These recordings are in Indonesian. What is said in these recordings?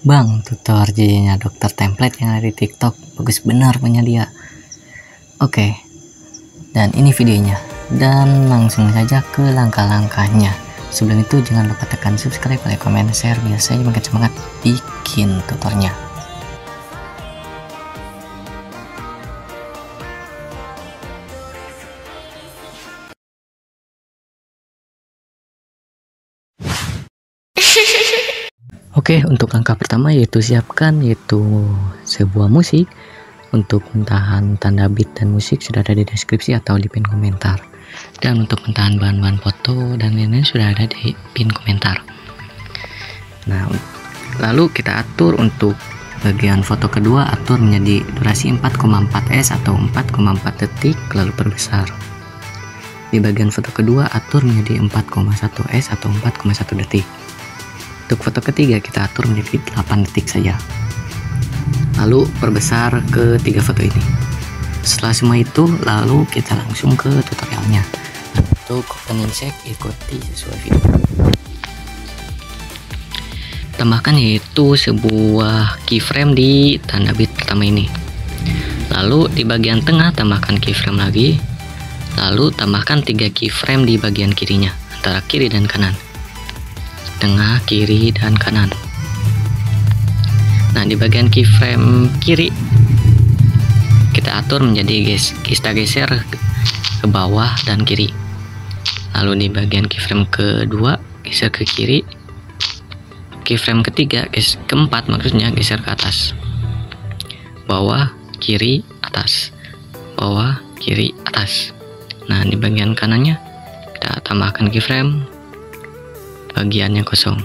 Bang, tutor jadinya dokter template yang ada di TikTok bagus benar punya dia. Oke, dan ini videonya. Dan langsung saja ke langkah-langkahnya. Sebelum itu jangan lupa tekan subscribe, like, comment, share biar saya makin semangat bikin tutornya. Oke, untuk langkah pertama yaitu siapkan sebuah musik. Untuk mentahan tanda beat dan musik sudah ada di deskripsi atau di pin komentar. Dan untuk mentahan bahan-bahan foto dan lain-lain sudah ada di pin komentar. Nah, lalu kita atur untuk bagian foto kedua, atur menjadi durasi 4,4s atau 4,4 detik, lalu perbesar. Di bagian foto kedua atur menjadi 4,1s atau 4,1 detik. Untuk foto ketiga kita atur menjadi 8 detik saja. Lalu perbesar ke 3 foto ini. Setelah semua itu, lalu kita langsung ke tutorialnya. Untuk opening check, ikuti sesuai video. Tambahkan yaitu sebuah keyframe di tanda beat pertama ini. Lalu di bagian tengah tambahkan keyframe lagi. Lalu tambahkan 3 keyframe di bagian kirinya, antara kiri dan kanan. Tengah, kiri, dan kanan. Nah, di bagian keyframe kiri kita atur menjadi kita geser ke bawah dan kiri. Lalu di bagian keyframe kedua geser ke kiri. Keyframe ketiga, keempat maksudnya geser ke atas. Bawah, kiri, atas. Bawah, kiri, atas. Nah, di bagian kanannya kita tambahkan keyframe bagiannya kosong.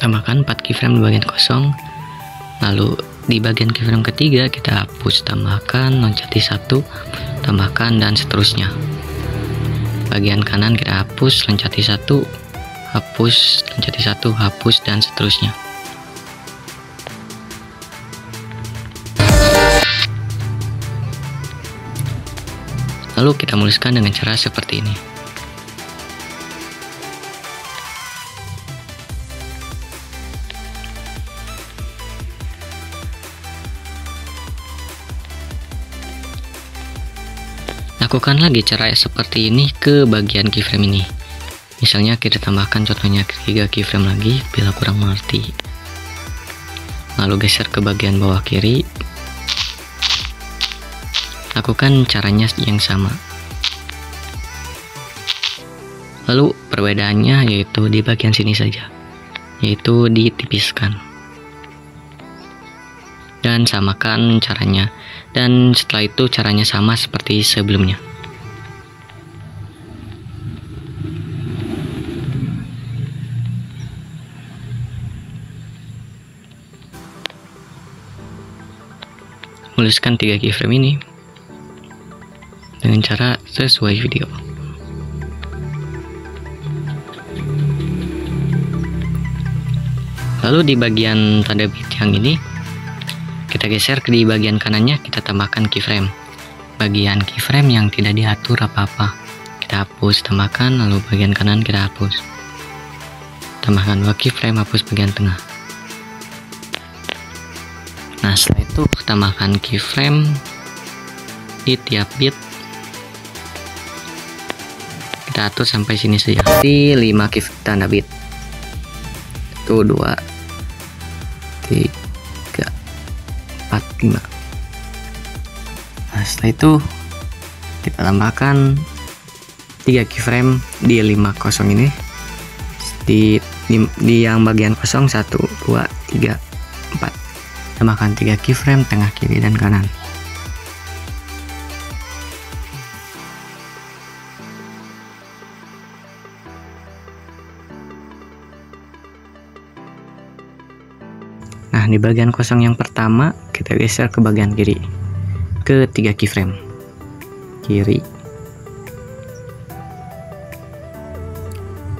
Tambahkan 4 keyframe di bagian kosong. Lalu di bagian keyframe ketiga kita hapus, tambahkan, loncati 1, tambahkan, dan seterusnya. Bagian kanan kita hapus, loncati 1, hapus, loncati 1, hapus, dan seterusnya. Lalu kita muluskan dengan cara seperti ini. Lakukan lagi cara seperti ini ke bagian keyframe ini. Misalnya kita tambahkan contohnya 3 keyframe lagi bila kurang mengerti. Lalu geser ke bagian bawah kiri. Lakukan caranya yang sama. Lalu perbedaannya yaitu di bagian sini saja, yaitu ditipiskan. Dan samakan caranya. Dan setelah itu caranya sama seperti sebelumnya. Muluskan 3 keyframe ini dengan cara sesuai video. Lalu di bagian tanda beat yang ini kita geser ke di bagian kanannya, kita tambahkan keyframe. Bagian keyframe yang tidak diatur apa-apa kita hapus, tambahkan, lalu bagian kanan kita hapus. Tambahkan 2 keyframe, hapus bagian tengah. Nah, setelah itu tambahkan keyframe di tiap beat. Kita atur sampai sini saja. Di 5 keyframe tanda beat. 1, 2, 3, 4, 5. Nah, setelah itu kita tambahkan 3 keyframe di 5 kosong ini. Di yang bagian kosong 1, 2, 3, 4. Tambahkan 3 keyframe tengah, kiri, dan kanan. Nah, di bagian kosong yang pertama kita geser ke bagian kiri, ke 3 keyframe kiri.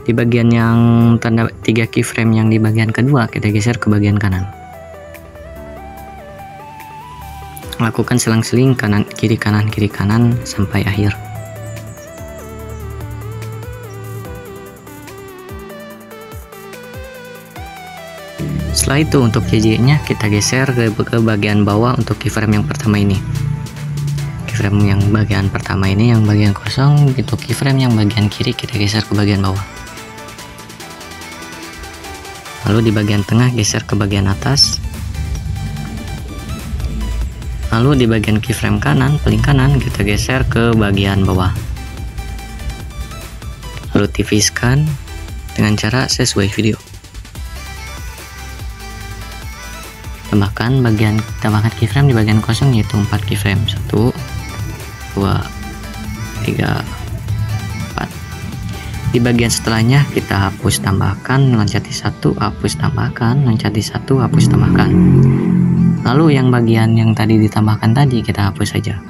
Di bagian yang tanda 3 keyframe yang di bagian kedua kita geser ke bagian kanan. Lakukan selang-seling kanan kiri kanan sampai akhir. Setelah itu untuk JJ nya kita geser ke bagian bawah untuk keyframe yang pertama ini. Keyframe yang bagian pertama ini yang bagian kosong, untuk keyframe yang bagian kiri kita geser ke bagian bawah. Lalu di bagian tengah geser ke bagian atas. Lalu di bagian keyframe kanan, paling kanan kita geser ke bagian bawah. Lalu tipiskan dengan cara sesuai video. Tambahkan keyframe di bagian kosong, yaitu 4 keyframe. 1 2 3 4. Di bagian setelahnya kita hapus tambahkan, loncati 1, hapus tambahkan, loncati 1, hapus tambahkan. Lalu yang bagian yang tadi ditambahkan tadi kita hapus saja.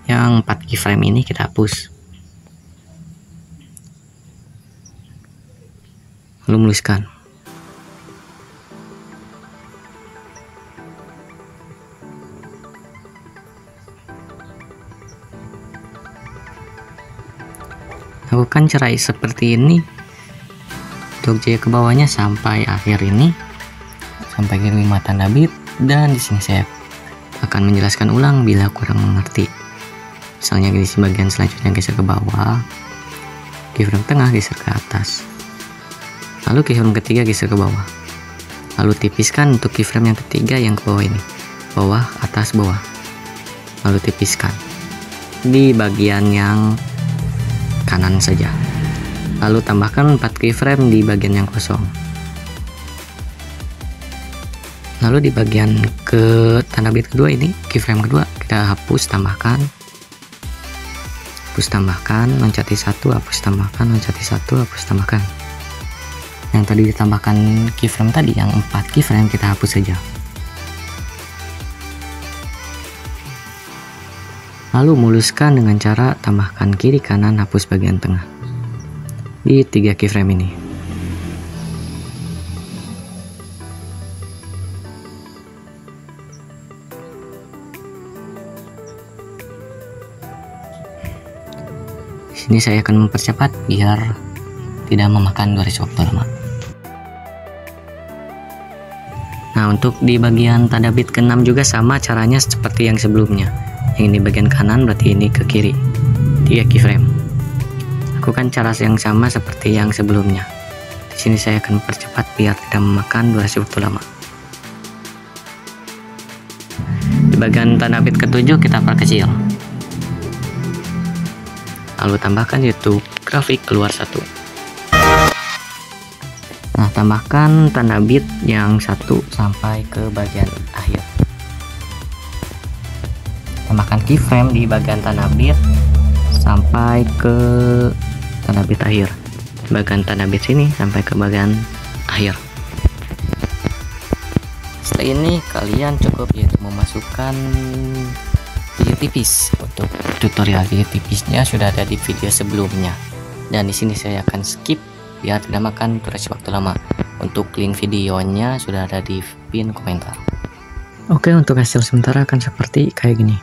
Yang 4 keyframe ini kita hapus. Lalu menuliskan. Lakukan cara seperti ini untuk jaya ke bawahnya sampai akhir ini, sampai kalimat tanda bit. Dan di sini saya akan menjelaskan ulang bila kurang mengerti. Misalnya di bagian selanjutnya geser ke bawah, keyframe tengah geser ke atas, lalu keyframe ketiga geser ke bawah, lalu tipiskan untuk keyframe yang ketiga yang ke bawah ini, bawah atas bawah, lalu tipiskan di bagian yang kanan saja, lalu tambahkan 4 keyframe di bagian yang kosong. Lalu di bagian ke tanda bit kedua ini, keyframe kedua kita hapus tambahkan, loncati 1, hapus tambahkan, loncati 1, hapus tambahkan. Yang tadi ditambahkan keyframe tadi yang 4 keyframe kita hapus saja. Lalu muluskan dengan cara tambahkan kiri kanan, hapus bagian tengah di 3 keyframe ini. Di sini saya akan mempercepat biar tidak memakan durasi waktu lama. Nah, untuk di bagian tanda bit ke-6 juga sama caranya seperti yang sebelumnya. Yang ini bagian kanan, berarti ini ke kiri. 3 keyframe. Lakukan cara yang sama seperti yang sebelumnya. Di sini saya akan mempercepat biar tidak memakan durasi waktu lama. Di bagian tanda bit ke-7 kita perkecil. Lalu tambahkan yaitu grafik keluar 1. Nah, tambahkan tanda bit yang 1 sampai ke bagian akhir. Tambahkan keyframe di bagian tanda bit sampai ke tanda bit akhir. Bagian tanda bit sini sampai ke bagian akhir. Setelah ini kalian cukup yaitu memasukkan video tipis. Untuk tutorial video tipisnya sudah ada di video sebelumnya. Dan di sini saya akan skip biar tidak makan durasi waktu lama. Untuk link videonya sudah ada di pin komentar. Oke, untuk hasil sementara akan seperti kayak gini.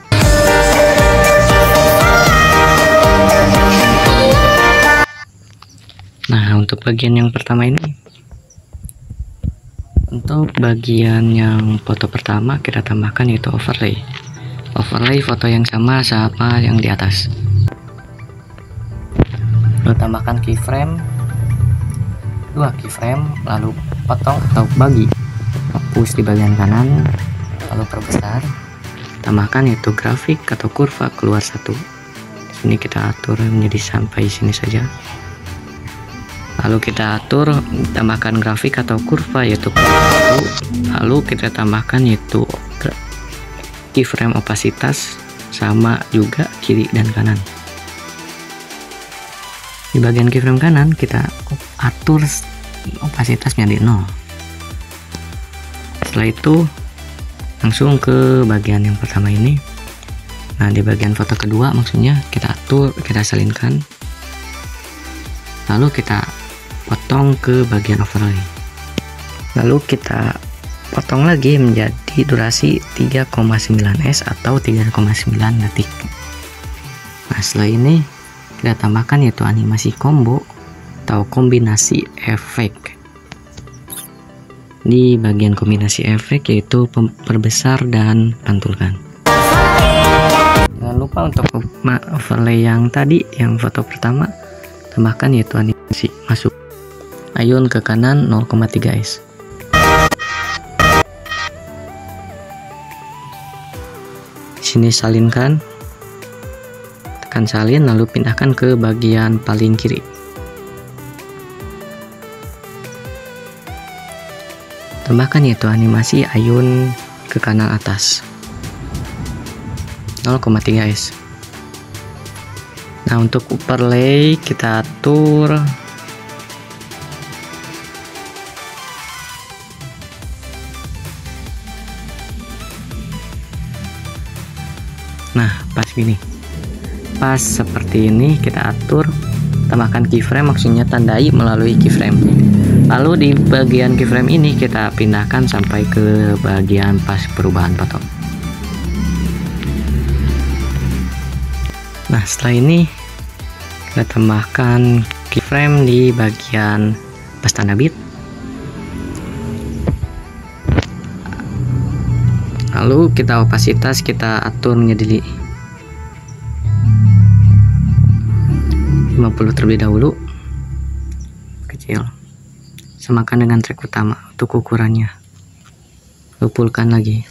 Nah, untuk bagian yang pertama ini, untuk bagian yang foto pertama kita tambahkan yaitu overlay foto yang sama yang di atas. Lalu tambahkan keyframe, 2 keyframe, lalu potong atau bagi, hapus di bagian kanan, lalu perbesar. Tambahkan yaitu grafik atau kurva keluar 1. Sini kita atur menjadi sampai sini saja. Lalu kita atur tambahkan grafik atau kurva yaitu kurva 1. Lalu kita tambahkan yaitu keyframe opasitas sama juga kiri dan kanan. Di bagian keyframe kanan kita atur opasitas menjadi 0. Setelah itu langsung ke bagian yang pertama ini. Nah, di bagian foto kedua maksudnya kita atur, kita salinkan, lalu kita potong ke bagian overlay, lalu kita potong lagi menjadi durasi 3,9s atau 3,9 detik. Nah, setelah ini kita tambahkan yaitu animasi combo atau kombinasi efek. Di bagian kombinasi efek yaitu perbesar dan pantulkan. Jangan lupa untuk overlay yang tadi, yang foto pertama, tambahkan yaitu animasi masuk ayun ke kanan 0,3 S. Sini salinkan, tekan salin lalu pindahkan ke bagian paling kiri. Tambahkan yaitu animasi ayun ke kanan atas 0,3 S. Nah, untuk overlay kita atur pas gini, pas seperti ini kita atur. Tambahkan keyframe, maksudnya tandai melalui keyframe. Lalu di bagian keyframe ini kita pindahkan sampai ke bagian pas perubahan foto. Nah, setelah ini kita tambahkan keyframe di bagian pas tanda bit. Lalu kita opasitas kita atur menjadi 50 terlebih dahulu, kecil, samakan dengan track utama untuk ukurannya. Lupulkan lagi.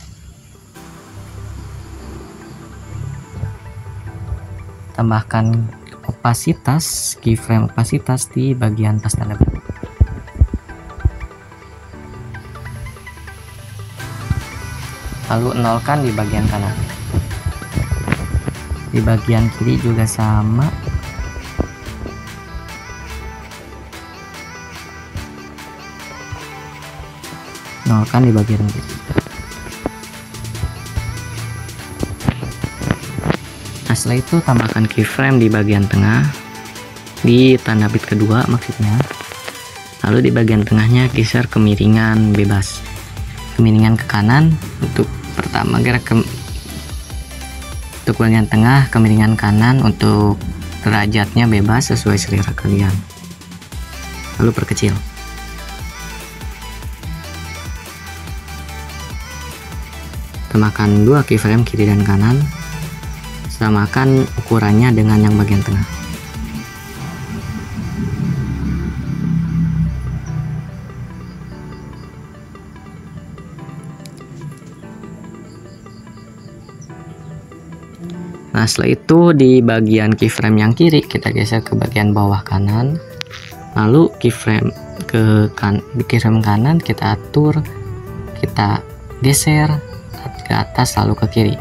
Tambahkan opasitas, keyframe opasitas di bagian pas tanda bit. Lalu nolkan di bagian kanan. Di bagian kiri juga sama. Nolkan di bagian kiri. Nah, setelah itu tambahkan keyframe di bagian tengah, di tanda bit kedua maksudnya. Lalu di bagian tengahnya geser kemiringan bebas, kemiringan ke kanan untuk pertama gerak ke untuk bagian tengah, kemiringan kanan untuk derajatnya bebas sesuai selera kalian. Lalu perkecil. Tambahkan 2 keyframe kiri dan kanan, samakan ukurannya dengan yang bagian tengah. Nah, setelah itu di bagian keyframe yang kiri kita geser ke bagian bawah kanan, lalu keyframe keyframe kanan kita atur, kita geser ke atas lalu ke kiri.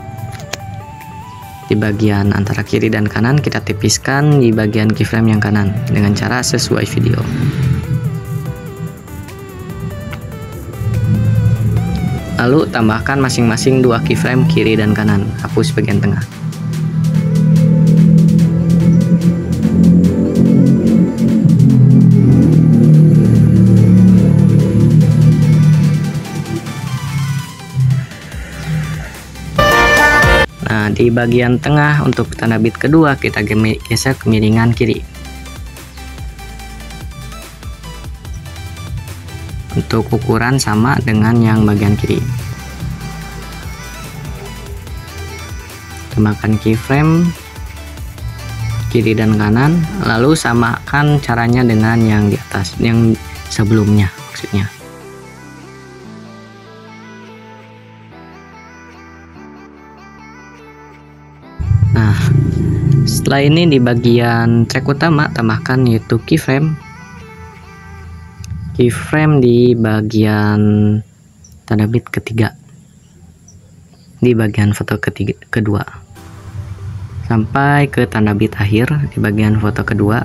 Di bagian antara kiri dan kanan kita tipiskan di bagian keyframe yang kanan dengan cara sesuai video. Lalu tambahkan masing-masing 2 keyframe kiri dan kanan, hapus bagian tengah. Nah, di bagian tengah untuk tanda bit kedua kita geser kemiringan kiri. Untuk ukuran sama dengan yang bagian kiri. Tambahkan keyframe kiri dan kanan, lalu samakan caranya dengan yang di atas, yang sebelumnya maksudnya. Nah, setelah ini di bagian track utama tambahkan yaitu keyframe di bagian tanda bit ketiga, di bagian foto kedua sampai ke tanda bit akhir di bagian foto kedua.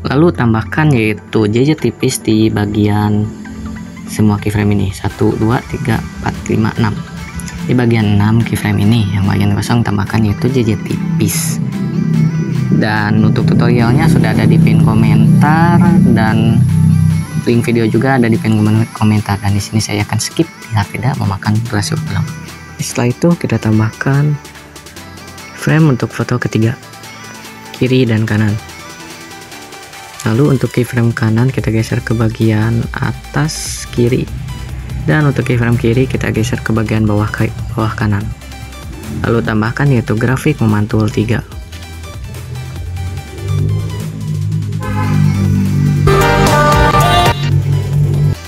Lalu tambahkan yaitu JJ tipis di bagian semua keyframe ini, 1, 2, 3, 4, 5, 6. Di bagian 6 keyframe ini yang bagian kosong tambahkan yaitu JJ tipis. Dan untuk tutorialnya sudah ada di pin komentar dan link video juga ada di pin komentar, dan di sini saya akan skip biar tidak memakan durasi waktu lama. Setelah itu kita tambahkan frame untuk foto ketiga. kiri dan kanan. Lalu untuk keyframe kanan kita geser ke bagian atas kiri, dan untuk keyframe kiri kita geser ke bagian bawah kanan. Lalu tambahkan yaitu grafik memantul 3.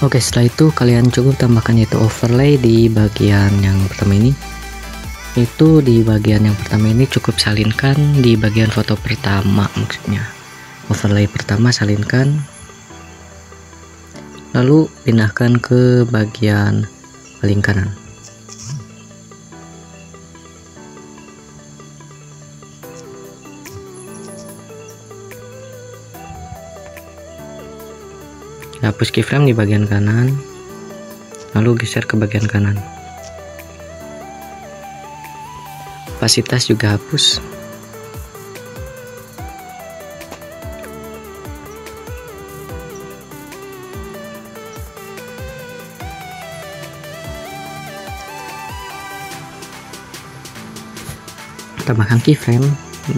Oke, setelah itu kalian cukup tambahkan yaitu overlay di bagian yang pertama ini. Itu di bagian yang pertama ini cukup salinkan di bagian foto pertama, maksudnya overlay pertama salinkan, lalu pindahkan ke bagian paling kanan. Hapus keyframe di bagian kanan, lalu geser ke bagian kanan. Opasitas juga hapus. Tambahkan keyframe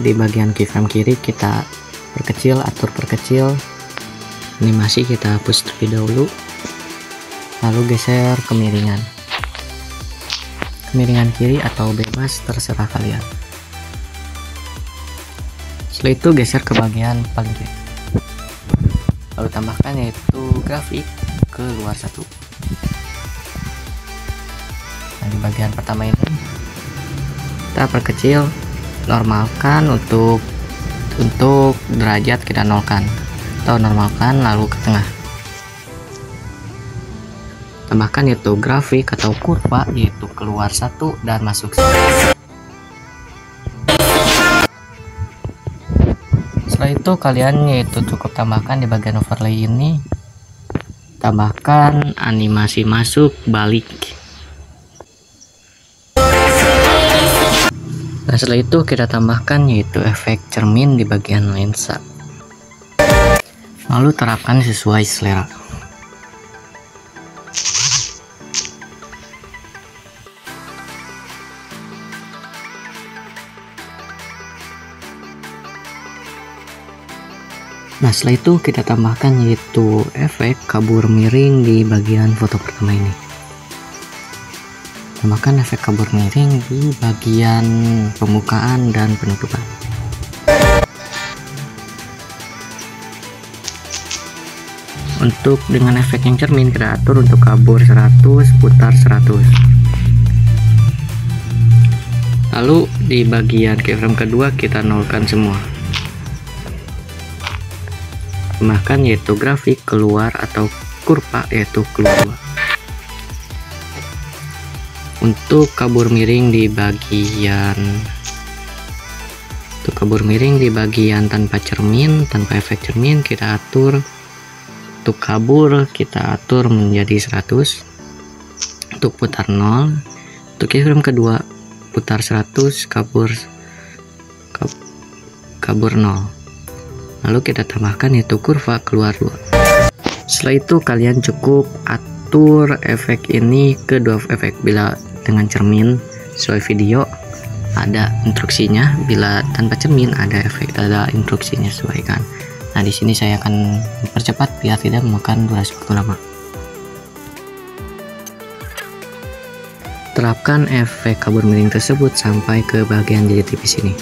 di bagian keyframe kiri, kita perkecil, atur perkecil. Animasi kita hapus terlebih dahulu, lalu geser kemiringan kiri atau bebas, terserah kalian. Setelah itu geser ke bagian paling kiri, lalu tambahkan yaitu grafik ke luar 1. Nah, di bagian pertama ini kita perkecil, normalkan, untuk derajat kita nolkan atau normalkan, lalu ke tengah. Tambahkan yaitu grafik atau kurva yaitu keluar 1 dan masuk 1. Setelah itu kalian yaitu cukup tambahkan di bagian overlay ini, tambahkan animasi masuk balik. Nah, setelah itu kita tambahkan yaitu efek cermin di bagian lensa, lalu terapkan sesuai selera. Nah, setelah itu kita tambahkan yaitu efek kabur miring di bagian foto pertama ini. Tambahkan efek kabur miring di bagian pembukaan dan penutupan. Untuk dengan efek yang cermin kita atur untuk kabur 100, putar 100. Lalu di bagian keyframe kedua kita nolkan semua. Tambahkan yaitu grafik keluar atau kurva yaitu keluar 2. Untuk kabur miring di bagian tanpa cermin, tanpa efek cermin, kita atur. Untuk kabur kita atur menjadi 100. Untuk putar 0. Untuk keyframe kedua putar 100, kabur 0. Lalu kita tambahkan yaitu kurva keluar 2. Setelah itu kalian cukup atur efek ini ke 2 efek. Bila dengan cermin sesuai video ada instruksinya, bila tanpa cermin ada instruksinya, sesuaikan. Nah, di sini saya akan mempercepat biar tidak memakan durasi waktu lama. Terapkan efek kabur miring tersebut sampai ke bagian JJ tipis ini.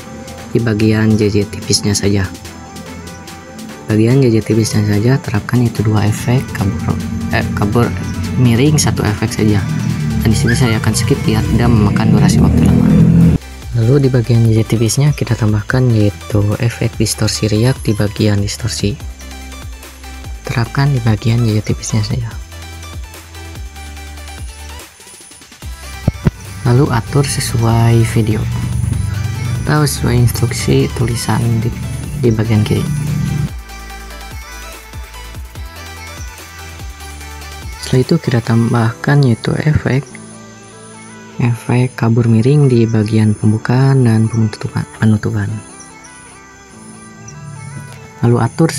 Di bagian JJ tipisnya saja. Bagian JJ tipisnya saja terapkan itu 2 efek kabur miring, 1 efek saja. Dan di sini saya akan skip biar tidak memakan durasi waktu lama. Lalu di bagian JJ tipisnya kita tambahkan yaitu efek distorsi riak di bagian distorsi. Terapkan di bagian JJ tipisnya saja. Lalu atur sesuai video atau sesuai instruksi tulisan di bagian kiri. Setelah itu kita tambahkan yaitu efek kabur miring di bagian pembukaan dan penutupan. Lalu atur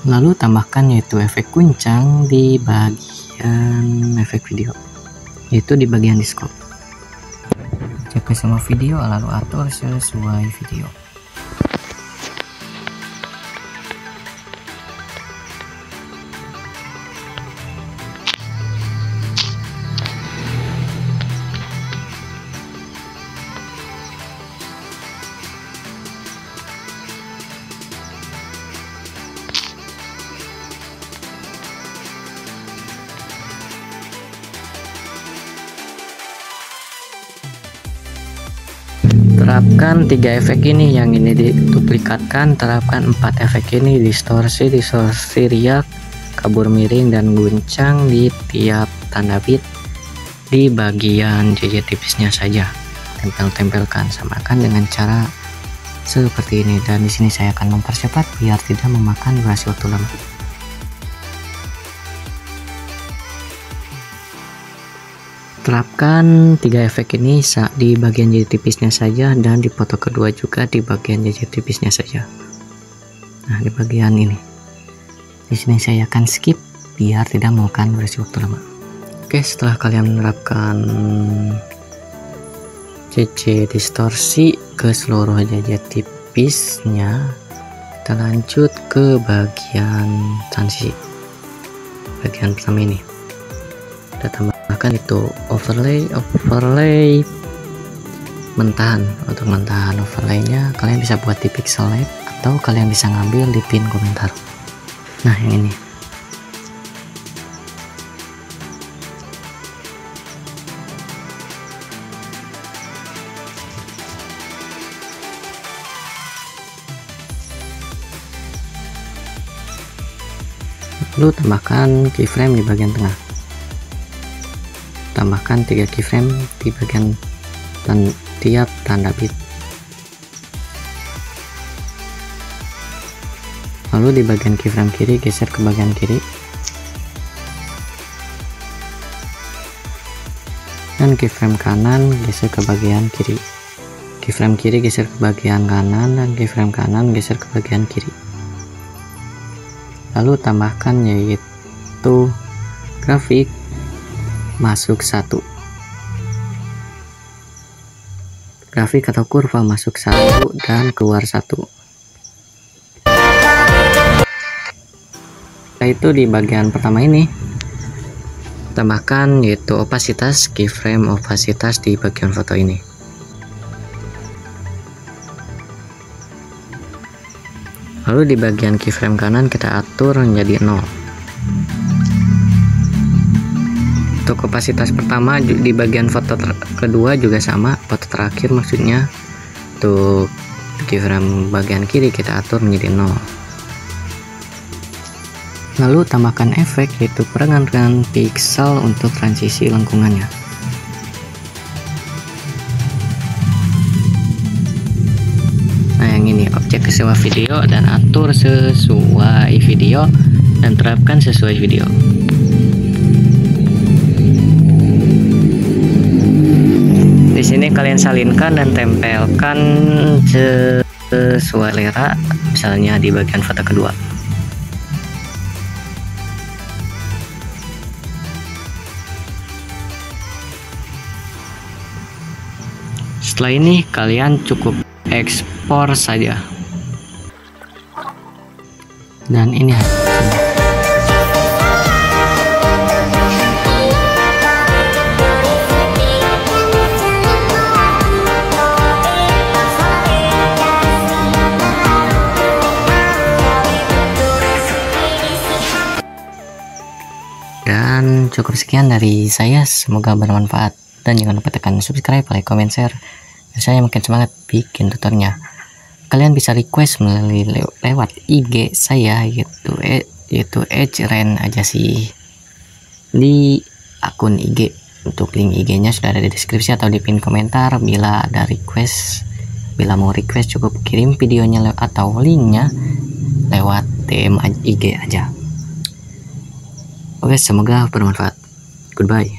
Lalu tambahkan yaitu efek guncang di bagian efek video, yaitu di bagian di scope. Cek ke semua video lalu atur sesuai video. Terapkan 3 efek ini, yang ini diduplikatkan. Terapkan 4 efek ini, distorsi riak, kabur miring, dan guncang di tiap tanda bit di bagian JJ tipisnya saja. Tempelkan, samakan dengan cara seperti ini, dan di sini saya akan mempercepat biar tidak memakan durasi waktu lama. Terapkan 3 efek ini di bagian JJ tipisnya saja, dan di foto kedua juga di bagian JJ tipisnya saja. Nah, di bagian ini, di sini saya akan skip biar tidak memakan durasi waktu lama. Oke, setelah kalian menerapkan CC distorsi ke seluruh JJ tipisnya, kita lanjut ke bagian transisi. Bagian pertama ini kita tambahkan itu overlay mentahan. Untuk mentahan overlaynya kalian bisa buat di pixel lab atau kalian bisa ngambil di pin komentar. Nah, yang ini lalu tambahkan keyframe di bagian tengah. Tambahkan 3 keyframe di bagian tiap tanda bit. Lalu di bagian keyframe kiri geser ke bagian kiri, dan keyframe kanan geser ke bagian kiri. Keyframe kiri geser ke bagian kanan, dan keyframe kanan geser ke bagian kiri. Lalu tambahkan yaitu grafik masuk 1, grafik atau kurva masuk 1 dan keluar 1. Itu di bagian pertama ini tambahkan yaitu opasitas, keyframe opasitas di bagian foto ini. Lalu di bagian keyframe kanan kita atur menjadi 0. Untuk opasitas pertama di bagian foto kedua juga sama, foto terakhir maksudnya. Untuk keyframe bagian kiri kita atur menjadi 0. Lalu tambahkan efek yaitu peregangan pixel untuk transisi lengkungannya. Nah, yang ini objek ke sebuah video dan atur sesuai video dan terapkan sesuai video. Di sini kalian salinkan dan tempelkan sesuai selera, misalnya di bagian foto kedua. Setelah ini kalian cukup ekspor saja, dan ini hasilnya. Dan cukup sekian dari saya, semoga bermanfaat, dan jangan lupa tekan subscribe, like, comment, share biar saya makin semangat bikin tutornya. Kalian bisa request melalui lewat IG saya yaitu @ren aja sih di akun IG. Untuk link IG-nya sudah ada di deskripsi atau di pin komentar. Bila mau request cukup kirim videonya atau linknya lewat DM IG aja. Oke, semoga bermanfaat. Goodbye.